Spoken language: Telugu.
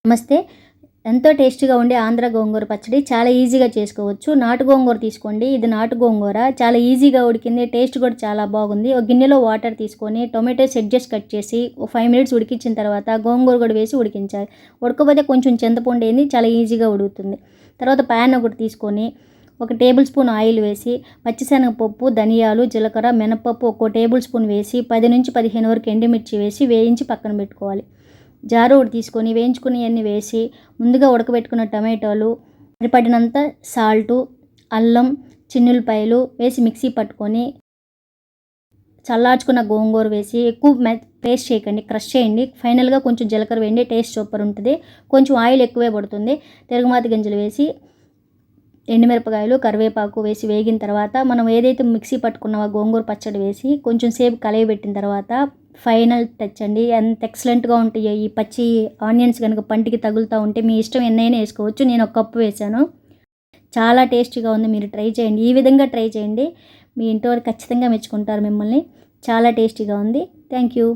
నమస్తే. ఎంతో టేస్టీగా ఉండే ఆంధ్ర గోంగూర పచ్చడి చాలా ఈజీగా చేసుకోవచ్చు. నాటు గోంగూర తీసుకోండి. ఇది నాటు గోంగూర చాలా ఈజీగా ఉడికింది. టేస్ట్ కూడా చాలా బాగుంది. ఒక గిన్నెలో వాటర్ తీసుకొని టొమాటోస్ ఎడ్జెస్ కట్ చేసి ఒక 5 మినిట్స్ ఉడికించిన తర్వాత గోంగూర కూడా వేసి ఉడికించాలి. ఉడకపోతే కొంచెం చింతపండు వేయండి, చాలా ఈజీగా ఉడుకుతుంది. తర్వాత ప్యాన్ ఒకటి తీసుకొని 1 టేబుల్ స్పూన్ ఆయిల్ వేసి పచ్చిశనగపప్పు, ధనియాలు, జీలకర్ర, మినపప్పు 1 టేబుల్ స్పూన్ వేసి 10 నుంచి 15 వరకు ఎండుమిర్చి వేసి వేయించి పక్కన పెట్టుకోవాలి. జారు ఒకటి తీసుకొని వేయించుకుని వేసి ముందుగా ఉడకబెట్టుకున్న టమాటోలు, సరిపడినంత సాల్టు, అల్లం, చిన్నులపాయలు వేసి మిక్సీ పట్టుకొని చల్లార్చుకున్న గోంగూర వేసి ఎక్కువ పేస్ట్ చేయకండి, క్రష్ చేయండి. ఫైనల్గా కొంచెం జీలకర్ర వేయండి, టేస్ట్ సూపర్ ఉంటుంది. కొంచెం ఆయిల్ ఎక్కువే పడుతుంది. తిరగమాత గింజలు వేసి ఎండుమిరపకాయలు, కరివేపాకు వేసి వేగిన తర్వాత మనం ఏదైతే మిక్సీ పట్టుకున్నామో గోంగూర పచ్చడి వేసి కొంచెం సేపు కలయబెట్టిన తర్వాత ఫైనల్ టచ్ అండి. ఎంత ఎక్సలెంట్గా ఉంటాయో ఈ పచ్చి ఆనియన్స్ కనుక పంటికి తగులుతూ ఉంటే మీ ఇష్టం ఎన్నైనా వేసుకోవచ్చు. నేను 1 కప్పు వేసాను. చాలా టేస్టీగా ఉంది. మీరు ట్రై చేయండి. ఈ విధంగా ట్రై చేయండి. మీ ఇంట్లో ఖచ్చితంగా మెచ్చుకుంటారు మిమ్మల్ని. చాలా టేస్టీగా ఉంది. Thank you.